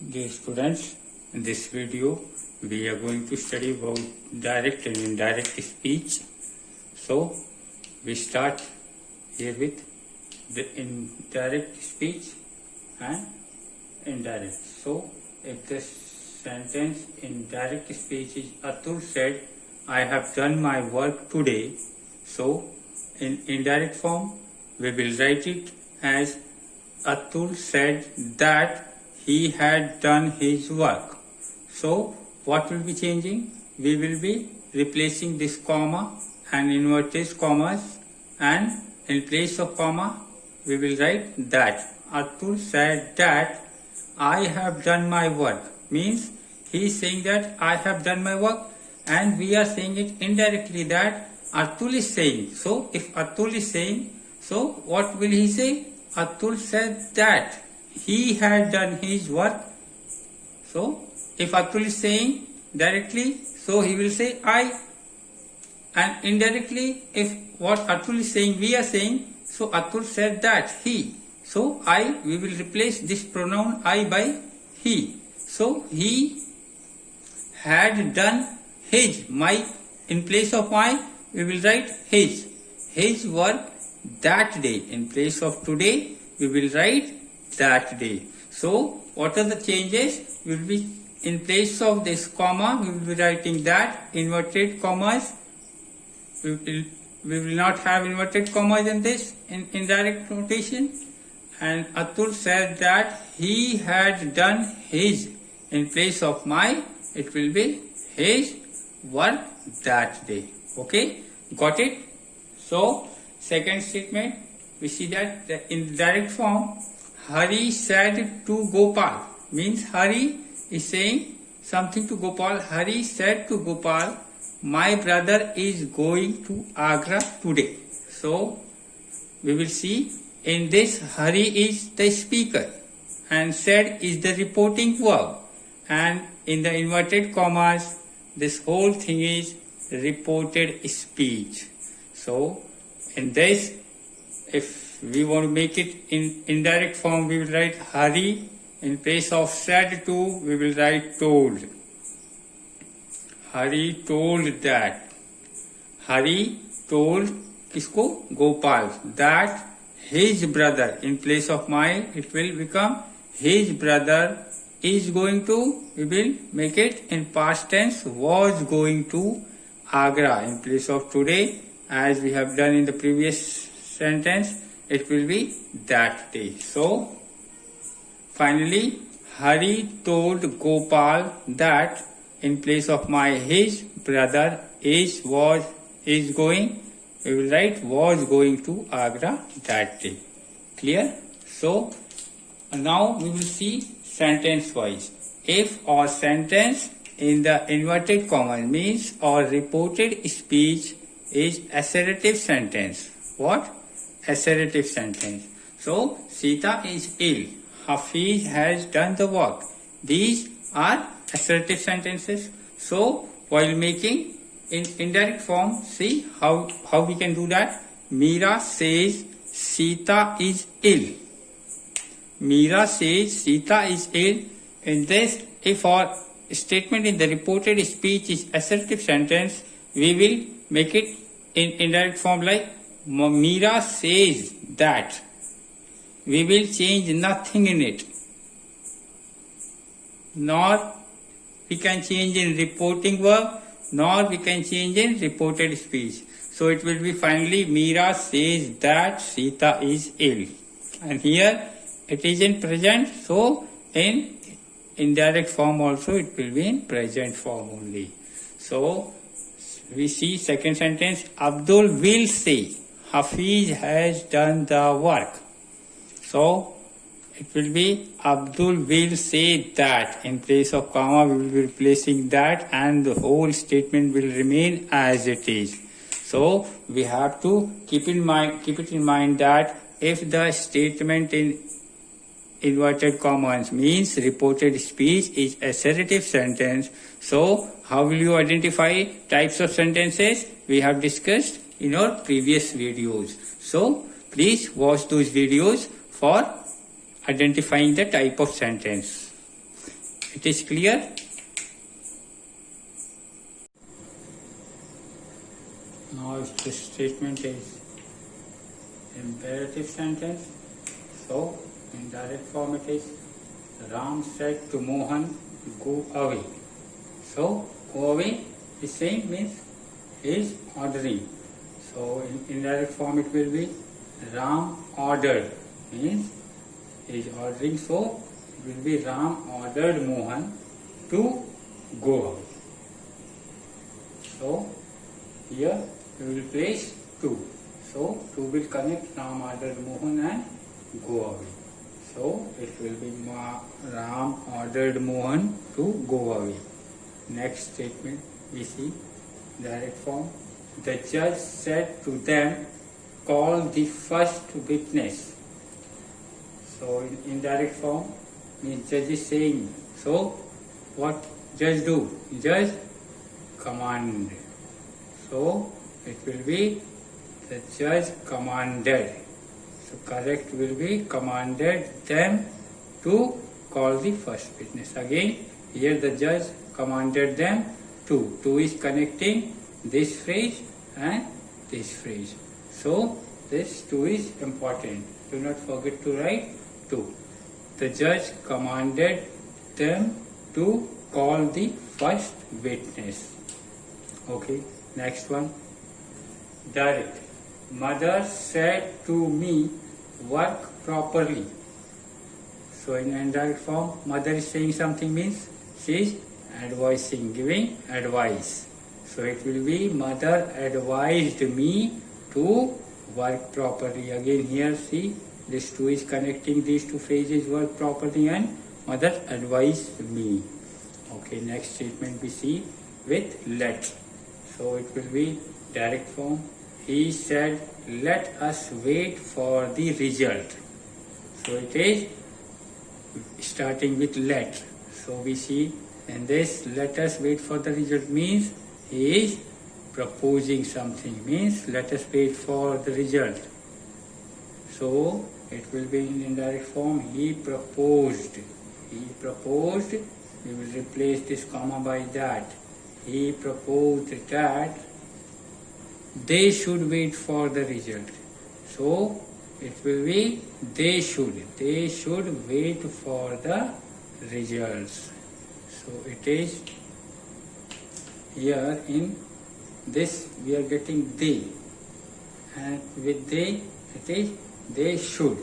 Dear students, in this video we are going to study about direct and indirect speech. So we start here with the indirect speech and indirect. So if the sentence in direct speech is Atul said, I have done my work today. So in indirect form we will write it as Atul said that he had done his work. So what will be changing? We will be replacing this comma and inverted commas, and in place of comma we will write that. Atul said that I have done my work. Means he is saying that I have done my work, and we are saying it indirectly that Atul is saying. So if Atul is saying, so what will he say? Atul said that he had done his work. So if Atul is saying directly, so he will say I, and indirectly if what Atul is saying we are saying, so Atul said that he. So I, we will replace this pronoun I by he. So he had done his, my, in place of my we will write his work that day. In place of today we will write that day. So what are the changes? We will be in place of this comma we will be writing that. Inverted commas, we will not have inverted commas in this in indirect notation. And Atul said that he had done his. In place of my it will be his work that day. Okay, got it? So second statement we see that the indirect form, Hari said to Gopal, means Hari is saying something to Gopal. Hari said to Gopal, my brother is going to Agra today. So we will see in this Hari is the speaker and said is the reporting verb, and in the inverted commas this whole thing is reported speech. So in this, if we want to make it in indirect form, we will write Hari. In place of said to, we will write told. Hari told that. Hari told kisko? Gopal. That his brother. In place of my, it will become his brother is going to, we will make it in past tense, was going to Agra. In place of today, as we have done in the previous sentence, it will be that day. So finally Hari told Gopal that in place of my his brother is going, we will write was going to Agra that day. Clear? So now we will see sentence wise. If or sentence in the inverted commas means or reported speech is assertive sentence. What? Assertive sentence. So Sita is ill. Hafiz has done the work. These are assertive sentences. So while making in indirect form, see how we can do that. Meera says Sita is ill. Meera says Sita is ill. In this, if our statement in the reported speech is assertive sentence, we will make it in indirect form like Meera says that. We will change nothing in it. Nor we can change in reporting verb, nor we can change in reported speech. So it will be finally Meera says that Sita is ill. And here it is in present, so in indirect form also it will be in present form only. So we see second sentence, Abdul will say Hafiz has done the work. So it will be Abdul will say that. In place of comma we will be replacing that, and the whole statement will remain as it is. So we have to keep it in mind that if the statement in inverted commas means reported speech is assertive sentence, so how will you identify types of sentences? We have discussed in our previous videos. So please watch those videos for identifying the type of sentence. It is clear? Now if the statement is imperative sentence, so in direct form it is Ram said to Mohan, go away. So go away is saying means he is ordering. So in indirect form it will be Ram ordered means he is ordering, so it will be Ram ordered Mohan to go away. So here we will place 2. So 2 will connect Ram ordered Mohan and go away. So it will be Ram ordered Mohan to go away. Next statement we see direct form. The judge said to them, call the first witness. So in indirect form means judge is saying. So what judge do? Judge command. So it will be the judge commanded. So correct will be commanded them to call the first witness. Again here the judge commanded them to. To is connecting this phrase and this phrase. So this 2 is important. Do not forget to write 2. The judge commanded them to call the first witness. Okay, next one. Direct. Mother said to me, work properly. So in indirect form, mother is saying something means she is advising, giving advice. So it will be mother advised me to work properly. Again here see this 2 is connecting these 2 phrases, work properly and mother advised me. Okay, next statement we see with let. So it will be direct form. He said, let us wait for the result. So it is starting with let. So we see in this, let us wait for the result means he is proposing something, means let us wait for the result. So it will be in indirect form, he proposed. He proposed, we will replace this comma by that. He proposed that they should wait for the result. So it will be they should wait for the results. So it is here in this we are getting they, and with they it is they should.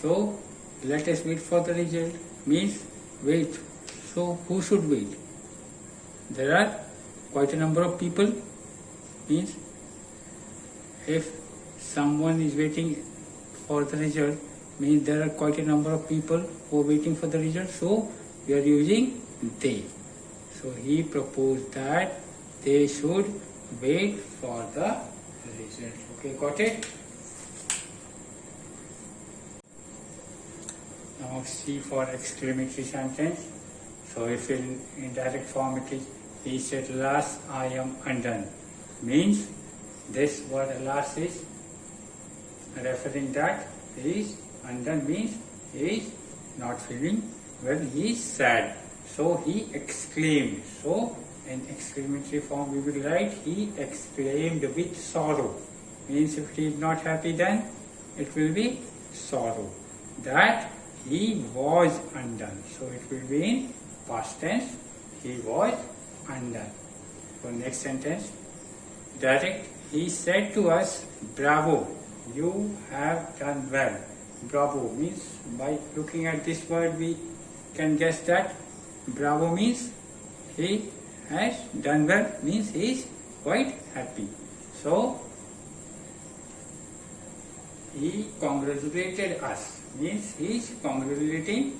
So let us wait for the result means wait. So who should wait? There are quite a number of people, means if someone is waiting for the result means there are quite a number of people who are waiting for the result, so we are using they. So he proposed that they should wait for the result. Okay, got it? Now C for exclamatory sentence. So if in indirect form it is, he said, alas, I am undone. Means this word alas is referring that he is undone, means he is not feeling well, he is sad. So he exclaimed. So in exclamatory form we will write he exclaimed with sorrow. Means if he is not happy then it will be sorrow. That he was undone. So it will be in past tense, he was undone. So next sentence, direct. He said to us, bravo, you have done well. Bravo means, by looking at this word we can guess that bravo means he has done well, means he is quite happy. So he congratulated us, means he is congratulating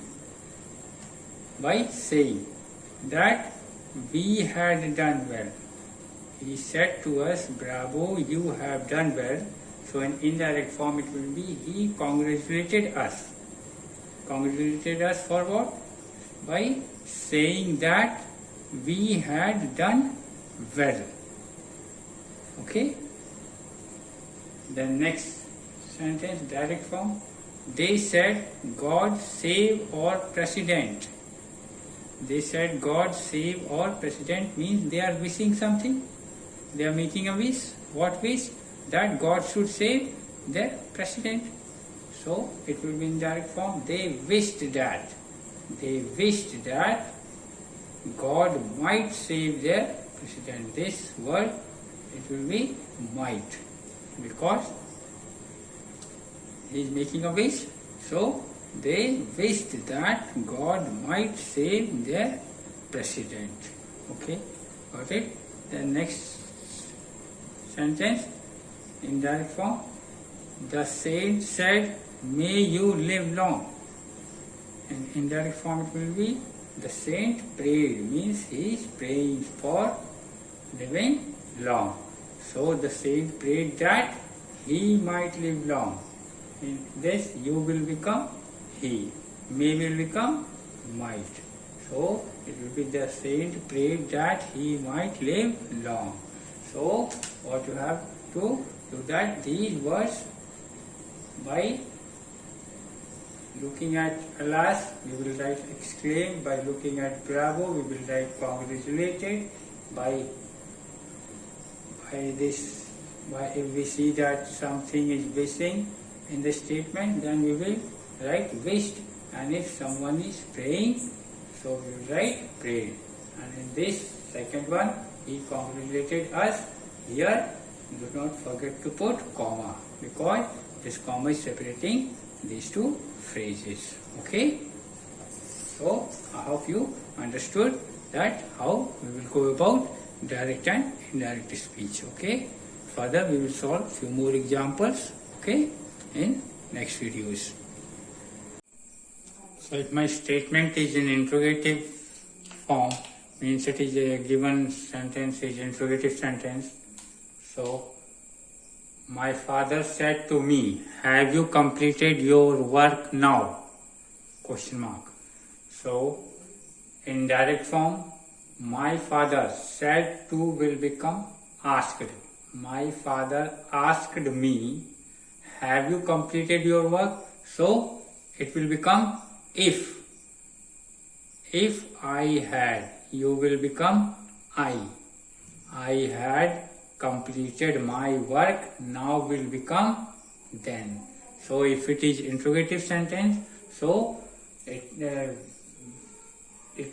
by saying that we had done well. He said to us, bravo, you have done well. So in indirect form it will be he congratulated us. Congratulated us for what? By saying that we had done well. Okay? The next sentence, direct form. They said, God save our president. They said God save our president means they are wishing something. They are making a wish. What wish? That God should save their president. So it will be in direct form. They wished that. They wished that God might save their president. This word, it will be might, because he is making a wish. So they wished that God might save their president. Okay, got it? The next sentence in direct form. The saint said, "May you live long." And in indirect form it will be, the saint prayed, means he is praying for living long. So the saint prayed that he might live long. In this, you will become he. May will become might. So it will be, the saint prayed that he might live long. So what you have to do, that these words, by looking at alas, we will write exclaim. By looking at bravo, we will write congratulated. By this, if we see that something is missing in the statement, then we will write wished. And if someone is praying, so we will write prayed. And in this second one, he congratulated us. Here, do not forget to put comma, because this comma is separating these two phrases. Okay? So I hope you understood that how we will go about direct and indirect speech. Okay? Further we will solve few more examples, okay, in next videos. So if my statement is in interrogative form, means it is a given sentence is interrogative sentence. So my father said to me, "Have you completed your work now?" Question mark. So in direct form, my father said to will become asked. My father asked me, "Have you completed your work?" So it will become if. If I had, you will become I. I had completed my work, now will become then. So if it is interrogative sentence, so it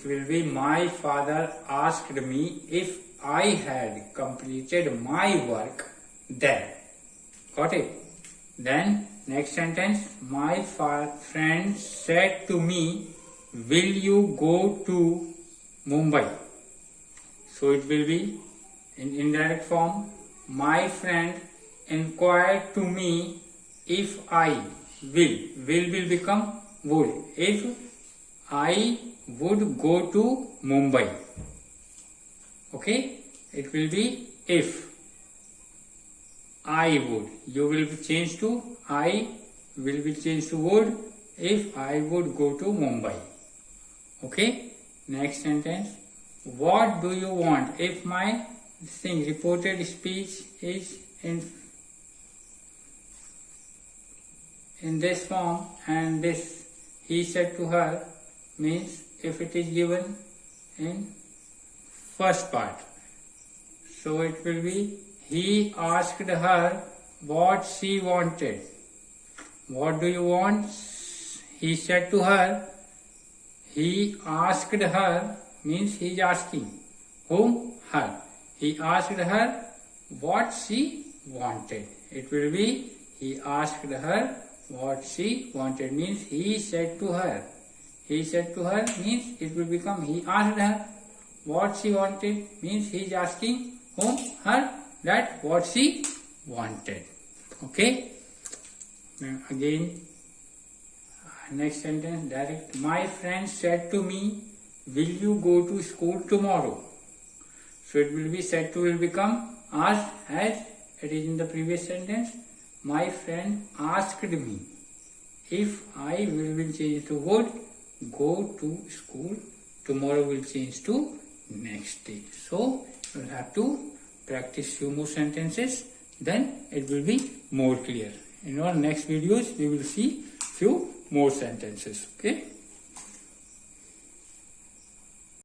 will be, my father asked me if I had completed my work then. Got it? Then next sentence, my friend said to me, "Will you go to Mumbai?" So it will be in indirect form, my friend inquired to me if I will. Will become would. If I would go to Mumbai. Okay? It will be if I would. You will be changed to I, will be changed to would, if I would go to Mumbai. Okay? Next sentence. What do you want? If my reported speech is in this form, and this he said to her, means if it is given in first part, so it will be, he asked her what she wanted. What do you want? He said to her. He asked her means he is asking. Whom? Her. He asked her what she wanted. It will be, he asked her what she wanted, means he said to her. He said to her means it will become, he asked her what she wanted, means he is asking whom? Her, that what she wanted. Okay? Now again, next sentence, direct. My friend said to me, "Will you go to school tomorrow?" So it will be, said to will become asked, as it is in the previous sentence. My friend asked me if I will change to would go to school. Tomorrow will change to next day. So you will have to practice few more sentences, then it will be more clear. In our next videos, we will see few more sentences. Okay.